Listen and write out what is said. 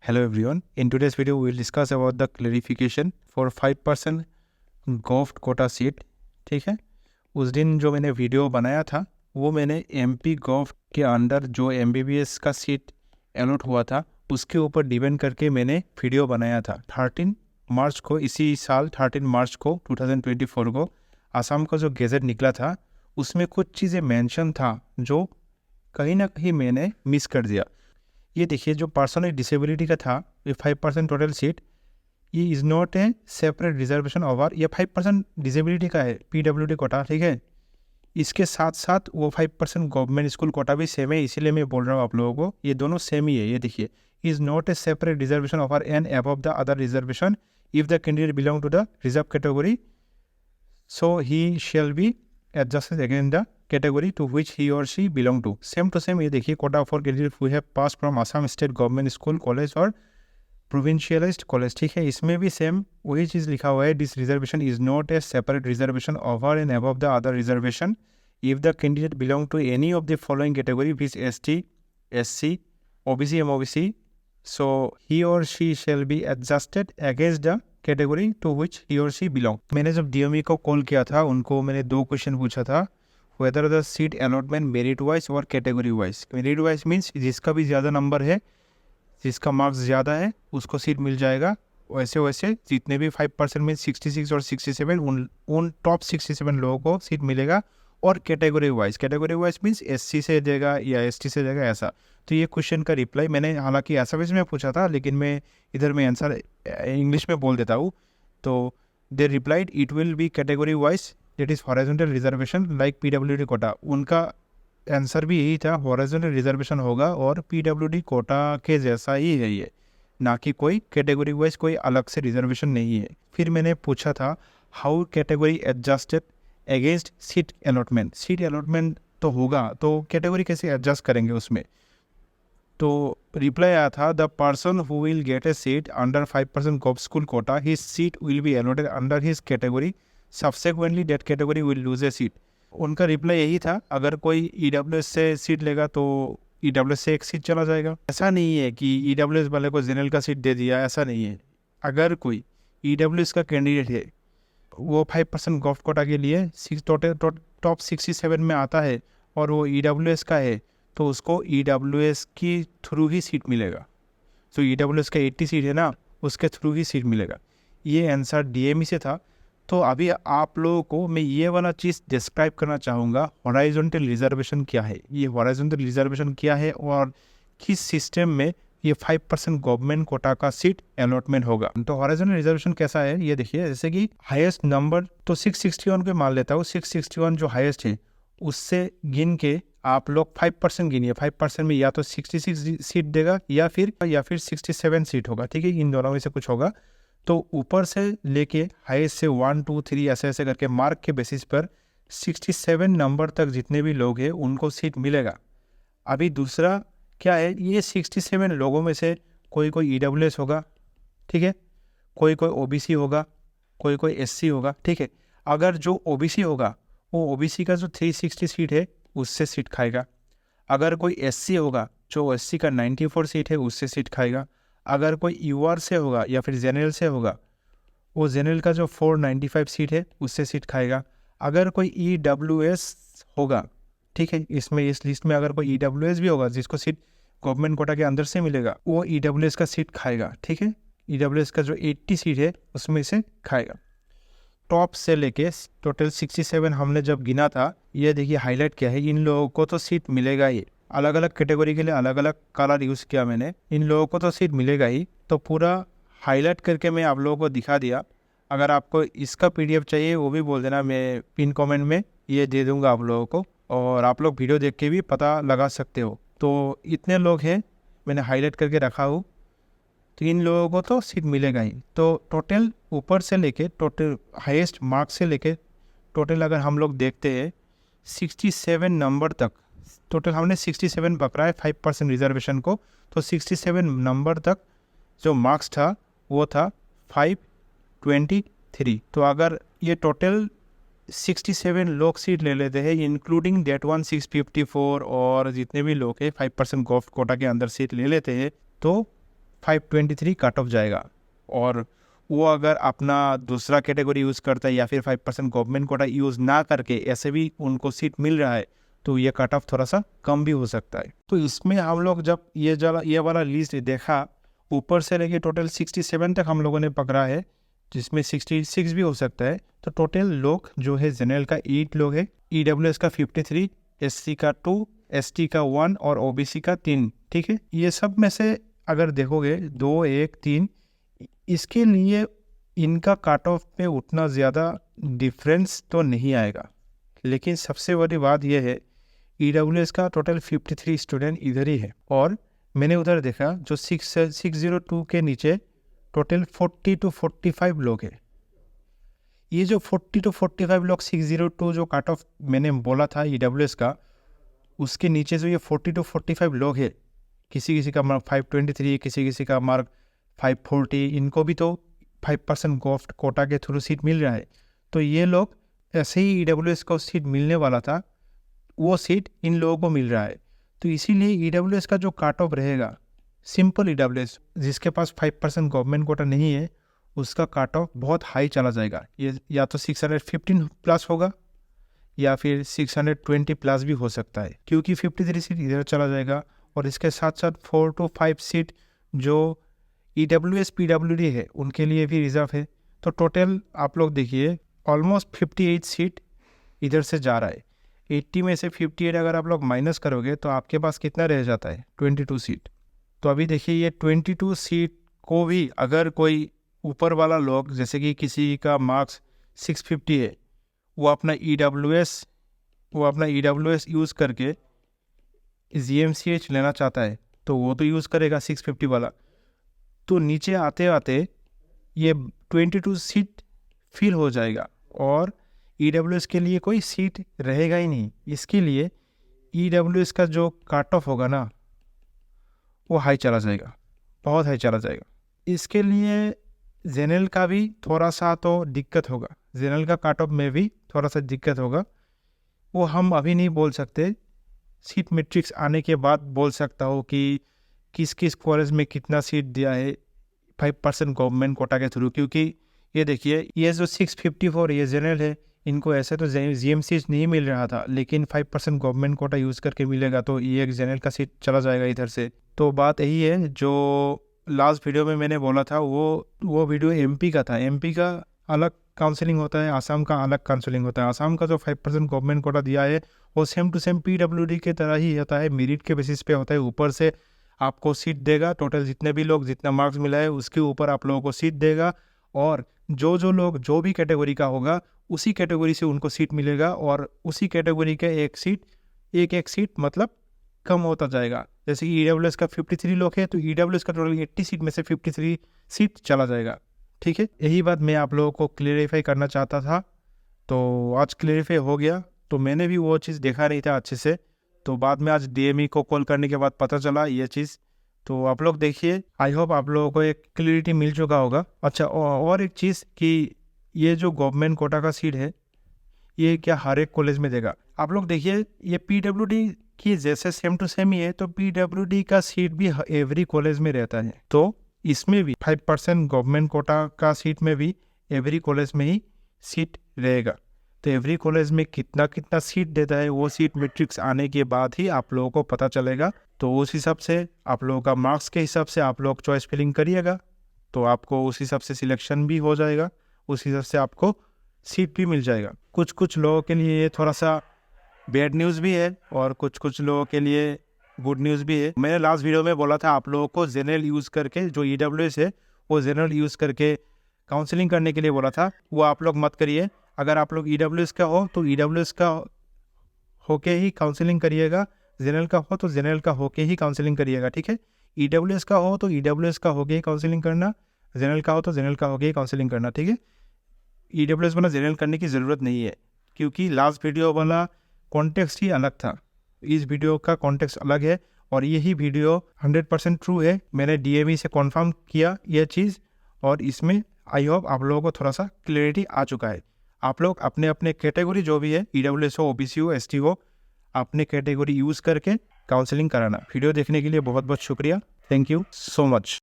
Hello everyone. In today's video, we will discuss about the clarification for 5% Govt quota seat. ठीक है, उस दिन जो मैंने वीडियो बनाया था वो मैंने MP Govt के अंडर जो MBBS का सीट अलॉट हुआ था उसके ऊपर डिपेंड करके मैंने वीडियो बनाया था 13 मार्च को, इसी साल 13 मार्च को 2024 को असम का जो गेजेट निकला था उसमें कुछ चीज़ें मेंशन था जो कहीं ना कहीं मैंने मिस कर दिया। ये देखिए, जो पर्सन विद डिसेबिलिटी का था ये 5% टोटल सीट, ये is not a separate reservation over, ये 5% डिसेबिलिटी का है PWD कोटा। ठीक है, इसके साथ साथ वो 5% गवर्नमेंट स्कूल कोटा भी सेम है, इसीलिए मैं बोल रहा हूँ आप लोगों को ये दोनों सेम ही है। ये देखिए, is not a separate reservation over and above the other reservation if the candidate belong to the reserve category, so he shall be adjusted against the category to which he or she belong to. Same to same, ये देखिए, quota for candidate who have passed from Assam State Government School, College और Provincialized College. ठीक है, इसमें भी same वही चीज़ लिखा हुआ है, this reservation is not a separate reservation over and above the other reservation if the candidate belong to any of the following category, which is ST, SC, OBC, MOBC, so he or she shall be adjusted against the category to which he or she belong. मैंने जब DME को call किया था उनको मैंने दो question पूछा था, whether the seat allotment merit wise or category wise. Merit wise means जिसका भी ज़्यादा नंबर है, जिसका मार्क्स ज़्यादा है उसको सीट मिल जाएगा, वैसे वैसे जितने भी 5% में 66 और 67 उन टॉप 67 लोगों को सीट मिलेगा। और कैटेगरी वाइज मीन्स SC से देगा या ST से देगा, ऐसा। तो ये क्वेश्चन का रिप्लाई मैंने हालांकि एसामीज में पूछा था, लेकिन मैं इधर में आंसर इंग्लिश में बोल देता हूँ। तो they replied it will be category wise, that is horizontal reservation like PWD quota. उनका आंसर भी यही था, हॉरिजॉन्टल रिजर्वेशन होगा और PWD कोटा के जैसा ही है ये, ना कि कोई कैटेगरी वाइज कोई अलग से रिजर्वेशन नहीं है। फिर मैंने पूछा था how category adjusted against seat allotment. Seat allotment तो होगा तो कैटेगरी कैसे एडजस्ट करेंगे उसमें। तो रिप्लाई आया था, the person who will get a seat under 5% government school quota, his seat will be allotted under his category, subsequently that category will lose a seat. उनका रिप्लाई यही था, अगर कोई EWS से सीट लेगा तो EWS से एक सीट चला जाएगा। ऐसा नहीं है कि EWS वाले को जनरल का सीट दे दिया, ऐसा नहीं है। अगर कोई EWS का कैंडिडेट है, वो 5% गवर्नमेंट कोटा के लिए टॉप 67 में आता है और वो EWS का है, तो उसको EWS की थ्रू ही सीट मिलेगा। तो EWS का 80 सीट है ना, उसके थ्रू ही सीट मिलेगा। ये आंसर DME से था। तो अभी आप लोगों को मैं ये वाला चीज़ डिस्क्राइब करना चाहूँगा, हॉरिजॉन्टल रिजर्वेशन क्या है। ये हॉरिजॉन्टल रिजर्वेशन क्या है और किस सिस्टम में ये 5% गवर्नमेंट कोटा का सीट अलॉटमेंट होगा। तो हॉरिजॉन्टल रिजर्वेशन कैसा है ये देखिए, जैसे कि हाईएस्ट नंबर तो 661 पे मान लेता हूँ, 661 जो हाईएस्ट है उससे गिन के आप लोग 5% गिनिए। 5% में या तो 66 सीट देगा या फिर 67 सीट होगा। ठीक है, इन दोनों में से कुछ होगा। तो ऊपर से लेके हाईएस्ट से 1 2 3 ऐसे ऐसे करके मार्क के बेसिस पर 67 नंबर तक जितने भी लोग हैं उनको सीट मिलेगा। अभी दूसरा क्या है, ये 67 लोगों में से कोई EWS होगा, ठीक है, कोई OBC होगा, कोई SC होगा। ठीक है, अगर जो OBC होगा वो OBC का जो 360 सीट है उससे सीट खाएगा। अगर कोई SC होगा, जो SC का 94 सीट है उससे सीट खाएगा। अगर कोई UR से होगा या फिर जनरल से होगा, वो जनरल का जो 495 सीट है उससे सीट खाएगा। अगर कोई EWS होगा, ठीक है, इसमें इस लिस्ट में अगर कोई EWS भी होगा जिसको सीट गवर्नमेंट कोटा के अंदर से मिलेगा, वो EWS का सीट खाएगा। ठीक है, EWS का जो 80 सीट है उसमें से खाएगा। टॉप से लेके टोटल 67 हमने जब गिना था, ये देखिए हाईलाइट क्या है, इन लोगों को तो सीट मिलेगा ही। अलग अलग कैटेगरी के लिए अलग अलग कलर यूज़ किया मैंने, इन लोगों को तो सीट मिलेगा ही। तो पूरा हाईलाइट करके मैं आप लोगों को दिखा दिया। अगर आपको इसका PDF चाहिए वो भी बोल देना, मैं पिन कमेंट में ये दे दूंगा आप लोगों को, और आप लोग वीडियो देख के भी पता लगा सकते हो। तो इतने लोग हैं मैंने हाईलाइट करके रखा हूँ, तो इन लोगों को तो सीट मिलेगा ही। तो टोटल ऊपर से लेके टोटल हाईएस्ट मार्क्स से लेके टोटल अगर हम लोग देखते हैं 67 नंबर तक, टोटल हमने 67 पकड़ा है 5% रिजर्वेशन को, तो 67 नंबर तक जो मार्क्स था वो था 523। तो अगर ये टोटल 67 लोग सीट ले लेते हैं, इंक्लूडिंग डेट 654 और जितने भी लोग हैं 5% गवर्नमेंट कोटा के अंदर सीट ले लेते हैं, तो 523 कट ऑफ जाएगा। और वो अगर अपना दूसरा कैटेगरी यूज़ करता है या फिर 5% गवर्नमेंट कोटा यूज़ ना करके ऐसे भी उनको सीट मिल रहा है तो ये कट ऑफ थोड़ा सा कम भी हो सकता है। तो इसमें हम लोग जब ये वाला लिस्ट देखा, ऊपर से लेके टोटल 67 तक हम लोगों ने पकड़ा है, जिसमें 66 भी हो सकता है। तो टोटल लोग जो है जनरल का 8 लोग है, EWS का 53, SC का 2, ST का 1 और OBC का 3। ठीक है, ये सब में से अगर देखोगे 2, 1, 3, इसके लिए इनका कट ऑफ पे उतना ज़्यादा डिफरेंस तो नहीं आएगा। लेकिन सबसे बड़ी बात यह है EWS का टोटल 53 स्टूडेंट इधर ही है, और मैंने उधर देखा जो 602 के नीचे टोटल 40 to 45 लोग हैं। ये जो 40 to 45 लोग 602 जो कट ऑफ मैंने बोला था EWS का, उसके नीचे जो ये 40 to 45 लोग हैं, किसी का मार्क 523, किसी का मार्क 540, इनको भी तो 5% गॉफ्ट कोटा के थ्रू सीट मिल रहा है। तो ये लोग ऐसे ही EWS को सीट मिलने वाला था, वो सीट इन लोगों को मिल रहा है। तो इसीलिए EWS का जो कट ऑफ रहेगा, सिंपल EWS जिसके पास 5% गवर्नमेंट कोटा नहीं है, उसका कट ऑफ बहुत हाई चला जाएगा। ये या तो 615 प्लस होगा या फिर 620 प्लस भी हो सकता है, क्योंकि 53 सीट इधर चला जाएगा और इसके साथ साथ 4 to 5 सीट जो EWS PWD है उनके लिए भी रिजर्व है। तो टोटल आप लोग देखिए ऑलमोस्ट 58 सीट इधर से जा रहा है। 80 में से 58 अगर आप लोग माइनस करोगे तो आपके पास कितना रह जाता है, 22 सीट। तो अभी देखिए ये 22 सीट को भी अगर कोई ऊपर वाला लोग, जैसे कि किसी का मार्क्स 650 है, वो अपना EWS यूज़ करके GMCH लेना चाहता है तो वो तो यूज़ करेगा 650 वाला। तो नीचे आते आते ये 22 सीट फिल हो जाएगा और EWS के लिए कोई सीट रहेगा ही नहीं। इसके लिए EWS का जो कट ऑफ होगा ना, वो हाई चला जाएगा, बहुत हाई चला जाएगा। इसके लिए जनरल का भी थोड़ा सा तो दिक्कत होगा, जनरल का कट ऑफ में भी थोड़ा सा दिक्कत होगा। वो हम अभी नहीं बोल सकते, सीट मैट्रिक्स आने के बाद बोल सकता हूँ कि किस किस कॉलेज में कितना सीट दिया है 5% गवर्नमेंट कोटा के थ्रू। क्योंकि ये देखिए ये जो 654 ये जनरल है, इनको ऐसे तो GMCH नहीं मिल रहा था, लेकिन 5% गवर्नमेंट कोटा यूज़ करके मिलेगा तो ये एक जनरल का सीट चला जाएगा इधर से। तो बात यही है जो लास्ट वीडियो में मैंने बोला था, वो वीडियो MP का था। MP का अलग काउंसलिंग होता है, आसाम का अलग काउंसलिंग होता है। आसाम का जो 5% गवर्नमेंट कोटा दिया है वो सेम टू सेम PWD के तरह ही होता है, मेरिट के बेसिस पे होता है। ऊपर से आपको सीट देगा, टोटल जितने भी लोग जितना मार्क्स मिला है उसके ऊपर आप लोगों को सीट देगा, और जो लोग जो भी कैटेगरी का होगा उसी कैटेगरी से उनको सीट मिलेगा, और उसी कैटेगरी का एक सीट मतलब कम होता जाएगा। जैसे कि EWS का 53 लोग है तो EWS का टोटल 80 सीट में से 53 सीट चला जाएगा। ठीक है, यही बात मैं आप लोगों को क्लियरिफाई करना चाहता था, तो आज क्लियरिफाई हो गया। तो मैंने भी वो चीज़ देखा नहीं था अच्छे से, तो बाद में आज DME को कॉल करने के बाद पता चला ये चीज़। तो आप लोग देखिए, आई होप आप लोगों को एक क्लियरिटी मिल चुका होगा। अच्छा, और एक चीज़ कि ये जो गवर्नमेंट कोटा का सीट है ये क्या हर एक कॉलेज में देगा? आप लोग देखिए ये PWD की जैसे सेम टू सेम ही है, तो PWD का सीट भी एवरी कॉलेज में रहता है। तो इसमें भी 5% गवर्नमेंट कोटा का सीट में भी एवरी कॉलेज में ही सीट रहेगा। तो एवरी कॉलेज में कितना सीट देता है वो सीट मैट्रिक्स आने के बाद ही आप लोगों को पता चलेगा। तो उस हिसाब से आप लोगों का मार्क्स के हिसाब से आप लोग चॉइस फिलिंग करिएगा, तो आपको उस हिसाब से सिलेक्शन भी हो जाएगा, उस हिसाब से आपको सीट भी मिल जाएगा। कुछ लोगों के लिए ये थोड़ा सा बैड न्यूज़ भी है और कुछ लोगों के लिए गुड न्यूज़ भी है। मैंने लास्ट वीडियो में बोला था आप लोगों को जनरल यूज़ करके, जो EWS है वो जनरल यूज़ करके काउंसलिंग करने के लिए बोला था, वो आप लोग मत करिए। अगर आप लोग EWS का हो तो EWS का होके ही काउंसलिंग करिएगा, जनरल का हो तो जनरल का होके ही काउंसलिंग करिएगा। ठीक है, EWS का हो तो EWS का होके ही काउंसलिंग करना, जनरल का हो तो जनरल का होके ही काउंसलिंग करना। ठीक है, EWS वाला जनरल करने की ज़रूरत नहीं है, क्योंकि लास्ट वीडियो वाला कॉन्टेक्स्ट ही अलग था, इस वीडियो का कॉन्टेक्स्ट अलग है, और यही वीडियो 100% ट्रू है। मैंने DME से कॉन्फर्म किया यह चीज़, और इसमें आई होप आप लोगों को थोड़ा सा क्लियरिटी आ चुका है। आप लोग अपने अपने कैटेगरी जो भी है, EWS हो, OBC हो, ST हो, अपने कैटेगरी यूज़ करके काउंसलिंग कराना। वीडियो देखने के लिए बहुत बहुत शुक्रिया। Thank you so much.